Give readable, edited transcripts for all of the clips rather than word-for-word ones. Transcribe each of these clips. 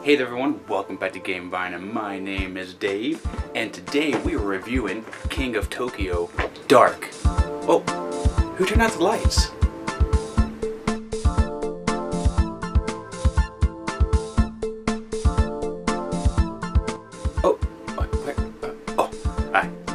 Hey there everyone, welcome back to Gamevine, and my name is Dave, and today we are reviewing King of Tokyo Dark. Oh, who turned out the lights?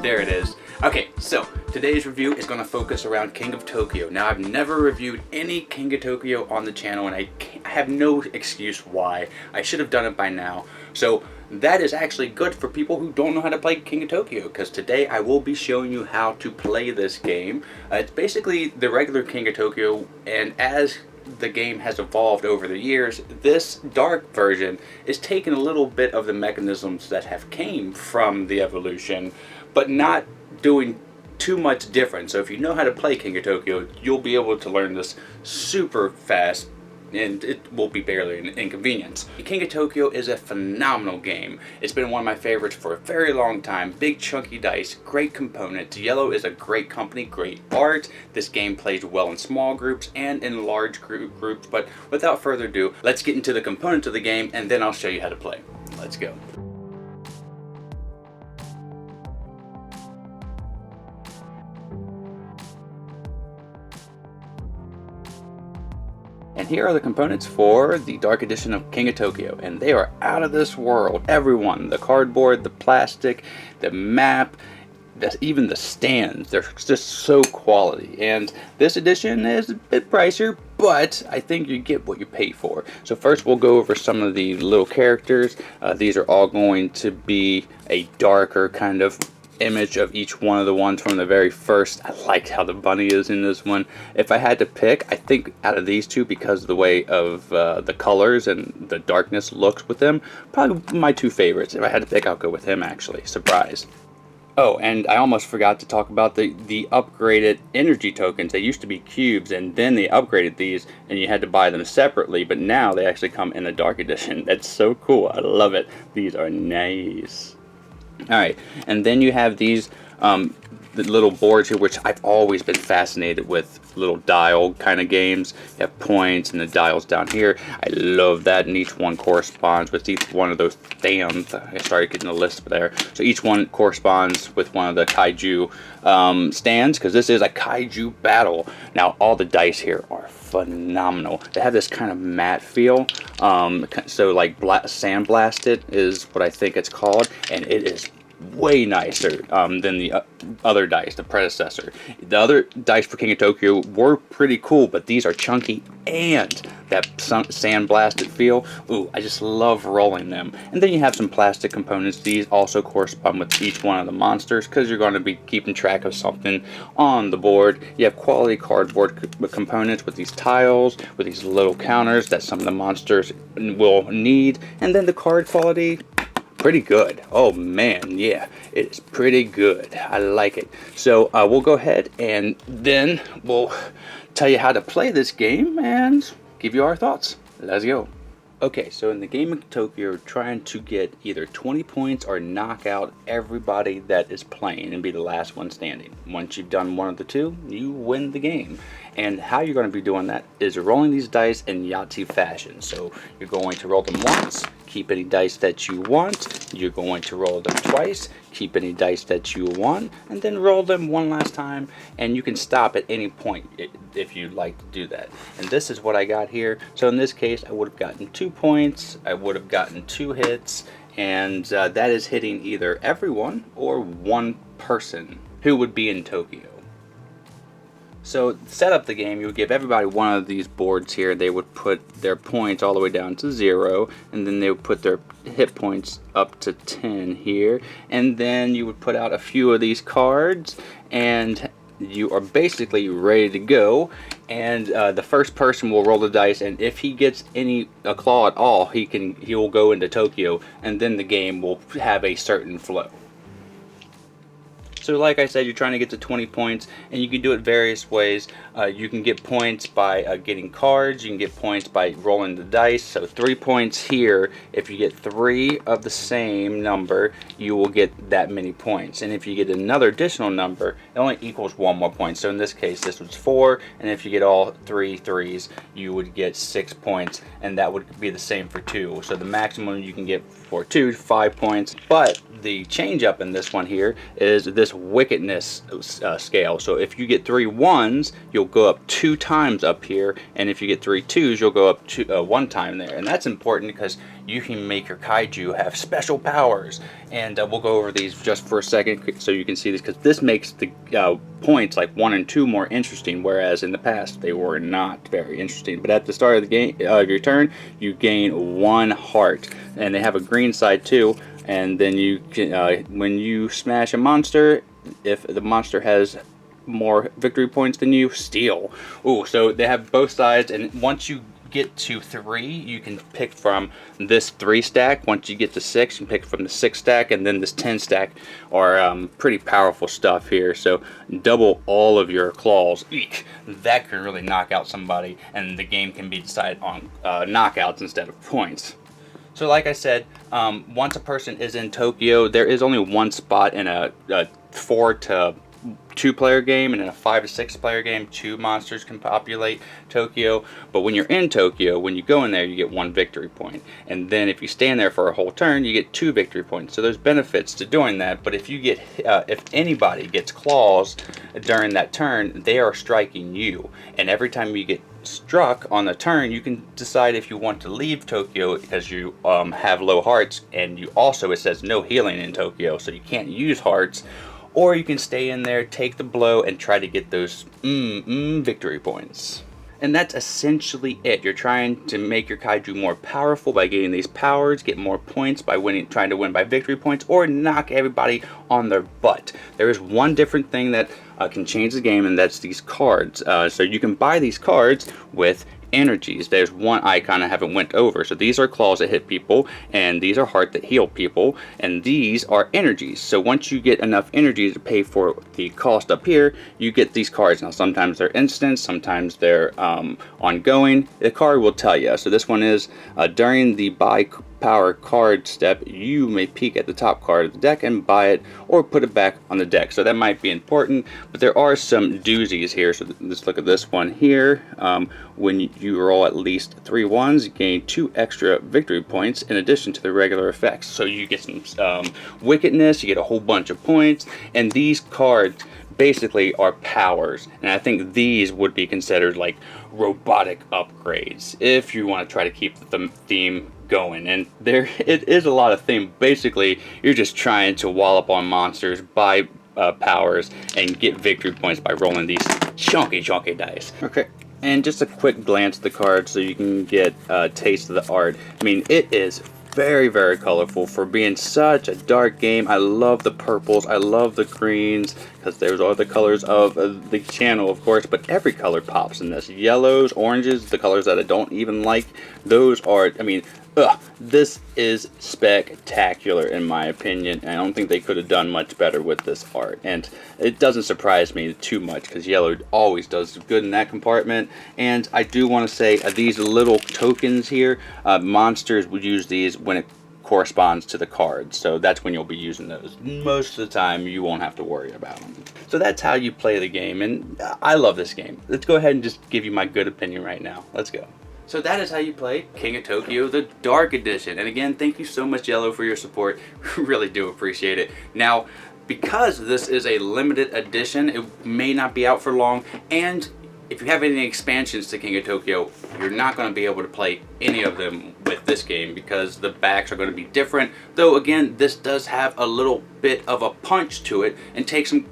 There it is. Okay, so today's review is going to focus around King of Tokyo. Now, I've never reviewed any King of Tokyo on the channel, and I have no excuse why. I should have done it by now. So that is actually good for people who don't know how to play King of Tokyo, because today I will be showing you how to play this game. It's basically the regular King of Tokyo, and as the game has evolved over the years, this dark version is taking a little bit of the mechanisms that have came from the evolution, but not doing too much different. So if you know how to play King of Tokyo, you'll be able to learn this super fast, and it will be barely an inconvenience. King of Tokyo is a phenomenal game. It's been one of my favorites for a very long time. Big chunky dice, great components. Yellow is a great company, great art. This game plays well in small groups and in large groups, but without further ado, let's get into the components of the game and then I'll show you how to play. Let's go. And here are the components for the Dark Edition of King of Tokyo, and they are out of this world. Everyone, the cardboard, the plastic, the map, even the stands, they're just so quality. And this edition is a bit pricier, but I think you get what you pay for. So first we'll go over some of the little characters. These are all going to be a darker kind of image of each one of the ones from the very first. I like how the bunny is in this one. If I had to pick, I think out of these two, because of the way of the colors and the darkness looks with them, probably my two favorites. If I had to pick, I'll go with him actually. Surprise. Oh, and I almost forgot to talk about the upgraded energy tokens. They used to be cubes, and then they upgraded these, and you had to buy them separately, but now they actually come in a Dark Edition. That's so cool. I love it. These are nice. Alright, and then you have these the little boards here, which I've always been fascinated with, little dial kind of games. You have points and the dials down here. I love that, and each one corresponds with each one of those stands. I started getting a list there. So each one corresponds with one of the kaiju stands, because this is a kaiju battle. Now, all the dice here are phenomenal. They have this kind of matte feel, so like sandblasted is what I think it's called, and it is way nicer than the other dice, the predecessor. The other dice for King of Tokyo were pretty cool, but these are chunky and that sandblasted feel. Ooh, I just love rolling them. And then you have some plastic components. These also correspond with each one of the monsters, because you're going to be keeping track of something on the board. You have quality cardboard components with these tiles, with these little counters that some of the monsters will need, and then the card quality, pretty good. Oh man, yeah, it's pretty good. I like it. So we'll go ahead and then we'll tell you how to play this game and give you our thoughts. Let's go. Okay, so in the game of Tokyo, you're trying to get either 20 points or knock out everybody that is playing and be the last one standing. Once you've done one of the two, you win the game. And how you're going to be doing that is rolling these dice in Yahtzee fashion. So you're going to roll them once, keep any dice that you want. You're going to roll them twice, keep any dice that you want, and then roll them one last time. And you can stop at any point if you'd like to do that. And this is what I got here. So in this case, I would have gotten 2 points, I would have gotten 2 hits, and that is hitting either everyone or one person who would be in Tokyo. So to set up the game, you would give everybody one of these boards here. They would put their points all the way down to 0, and then they would put their hit points up to 10 here, and then you would put out a few of these cards, and you are basically ready to go. And the first person will roll the dice, and if he gets a claw at all, he will go into Tokyo, and then the game will have a certain flow. So like I said, you're trying to get to 20 points, and you can do it various ways. You can get points by getting cards. You can get points by rolling the dice. So 3 points here. If you get 3 of the same number, you will get that many points. And if you get another additional number, it only equals 1 more point. So in this case, this was 4, and if you get all 3 threes, you would get 6 points, and that would be the same for 2. So the maximum you can get for 2 5 points. But the change up in this one here is this wickedness scale. So if you get 3 1s, you'll go up 2 times up here, and if you get 3 2s, you'll go up 1 time there. And that's important because you can make your kaiju have special powers, and we'll go over these just for a second so you can see this, because this makes the points like 1 and 2 more interesting, whereas in the past they were not very interesting. But at the start of the game, your turn, you gain 1 heart, and they have a green side too. And then you can, when you smash a monster, if the monster has more victory points than you, steal. Ooh, so they have both sides, and once you get to 3, you can pick from this 3 stack. Once you get to 6, you can pick from the 6 stack, and then this 10 stack are pretty powerful stuff here. So double all of your claws. Eek, that can really knock out somebody, and the game can be decided on knockouts instead of points. So like I said, once a person is in Tokyo, there is only 1 spot in a 4 to 2 player game, and in a 5 to 6 player game, 2 monsters can populate Tokyo. But when you're in Tokyo, when you go in there, you get 1 victory point, and then if you stay in there for a whole turn, you get 2 victory points. So there's benefits to doing that. But if you get if anybody gets claws during that turn, they are striking you, and every time you get struck on the turn, you can decide if you want to leave Tokyo because you have low hearts, and you also, it says no healing in Tokyo, so you can't use hearts. Or you can stay in there, take the blow, and try to get those victory points. And that's essentially it. You're trying to make your kaiju more powerful by getting these powers, get more points by trying to win by victory points, or knock everybody on their butt. There is one different thing that can change the game, and that's these cards. So you can buy these cards with energies. There's one icon I haven't went over. So these are claws that hit people, and these are heart that heal people, and these are energies. So once you get enough energy to pay for the cost up here, you get these cards. Now sometimes they're instant, sometimes they're ongoing. The card will tell you. So this one is during the buy power card step, you may peek at the top card of the deck and buy it or put it back on the deck. So that might be important, but there are some doozies here. So let's look at this one here. When you roll at least 3 1s, you gain 2 extra victory points in addition to the regular effects. So you get some wickedness, you get a whole bunch of points, and these cards basically are powers, and I think these would be considered like robotic upgrades if you want to try to keep the theme going. And there it is a lot of theme. Basically, you're just trying to wallop on monsters, buy powers, and get victory points by rolling these chunky dice. Okay, and just a quick glance at the cards so you can get a taste of the art. I mean, it is very colorful for being such a dark game. I love the purples, I love the greens, because those are the colors of the channel, of course, but every color pops in this. Yellows, oranges, the colors that I don't even like, those are, I mean, this is spectacular in my opinion. I don't think they could have done much better with this art, and it doesn't surprise me too much because yellow always does good in that compartment. And I do want to say these little tokens here, monsters would use these when it corresponds to the cards, so that's when you'll be using those. Most of the time you won't have to worry about them. So that's how you play the game, and I love this game. Let's go ahead and just give you my good opinion right now. Let's go. So that is how you play King of Tokyo, the Dark Edition. And again, thank you so much, Yellow, for your support. Really do appreciate it. Now, because this is a limited edition, it may not be out for long, and if you have any expansions to King of Tokyo, you're not going to be able to play any of them with this game because the backs are going to be different. Though again, this does have a little bit of a punch to it and takes some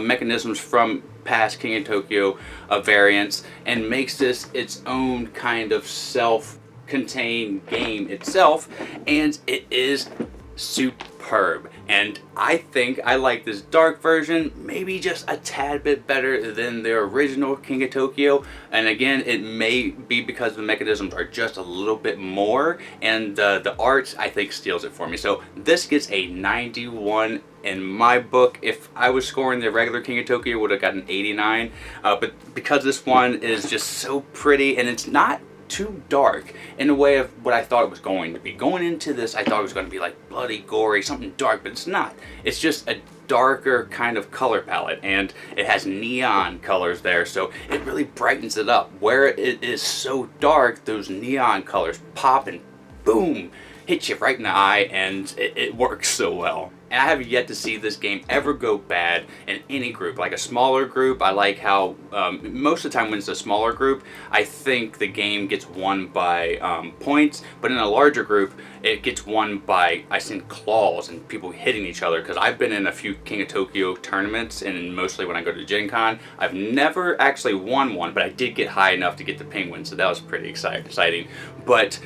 mechanisms from past King of Tokyo variants and makes this its own kind of self-contained game itself, and it is superb. superb, and I think I like this dark version maybe just a tad bit better than the original King of Tokyo. And again, it may be because the mechanisms are just a little bit more, and the art I think steals it for me. So this gets a 91 in my book. If I was scoring the regular King of Tokyo, would have gotten 89, but because this one is just so pretty and it's not too dark in a way of what I thought it was going to be. Going into this, I thought it was going to be like bloody, gory, something dark, but it's not. It's just a darker kind of color palette, and it has neon colors there, so it really brightens it up. Where it is so dark, those neon colors pop and boom, hit you right in the eye, and it works so well. And I have yet to see this game ever go bad in any group. Like a smaller group, I like how most of the time when it's a smaller group, I think the game gets won by points, but in a larger group, it gets won by, I think, claws and people hitting each other. Because I've been in a few King of Tokyo tournaments, and mostly when I go to Gen Con, I've never actually won one, but I did get high enough to get the penguin, so that was pretty exciting. But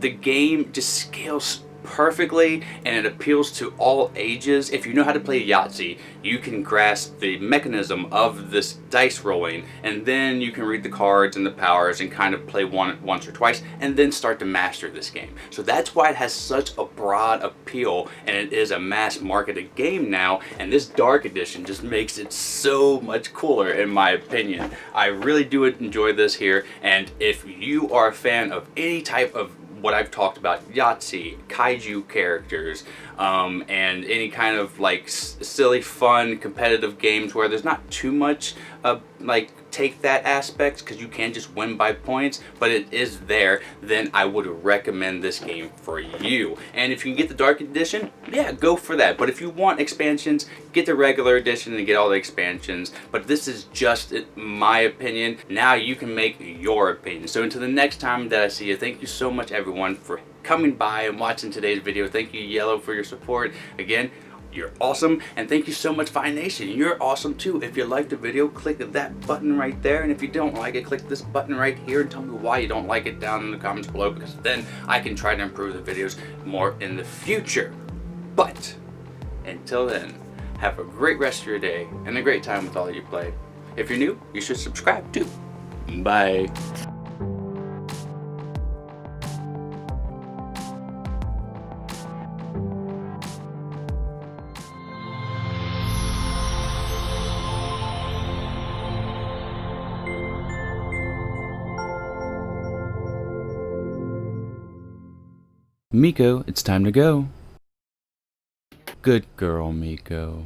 the game just scales perfectly, and it appeals to all ages. If you know how to play Yahtzee, you can grasp the mechanism of this dice rolling, and then you can read the cards and the powers and kind of play once or twice, and then start to master this game. So that's why it has such a broad appeal, and it is a mass marketed game now, and this Dark Edition just makes it so much cooler in my opinion. I really do enjoy this here, and if you are a fan of any type of what I've talked about, Yahtzee, kaiju characters, and any kind of like silly, fun, competitive games where there's not too much like take that aspect, because you can just win by points, but it is there, then I would recommend this game for you. And if you can get the Dark Edition, yeah, go for that. But if you want expansions, get the regular edition and get all the expansions. But this is just my opinion. Now you can make your opinion. So until the next time that I see you, thank you so much everyone for coming by and watching today's video. Thank you, Yellow, for your support. Again, you're awesome, and thank you so much, Fine Nation. You're awesome too. If you liked the video, click that button right there, and if you don't like it, click this button right here and tell me why you don't like it down in the comments below, because then I can try to improve the videos more in the future. But until then, have a great rest of your day and a great time with all you play. If you're new, you should subscribe too. Bye. Miko, it's time to go. Good girl, Miko.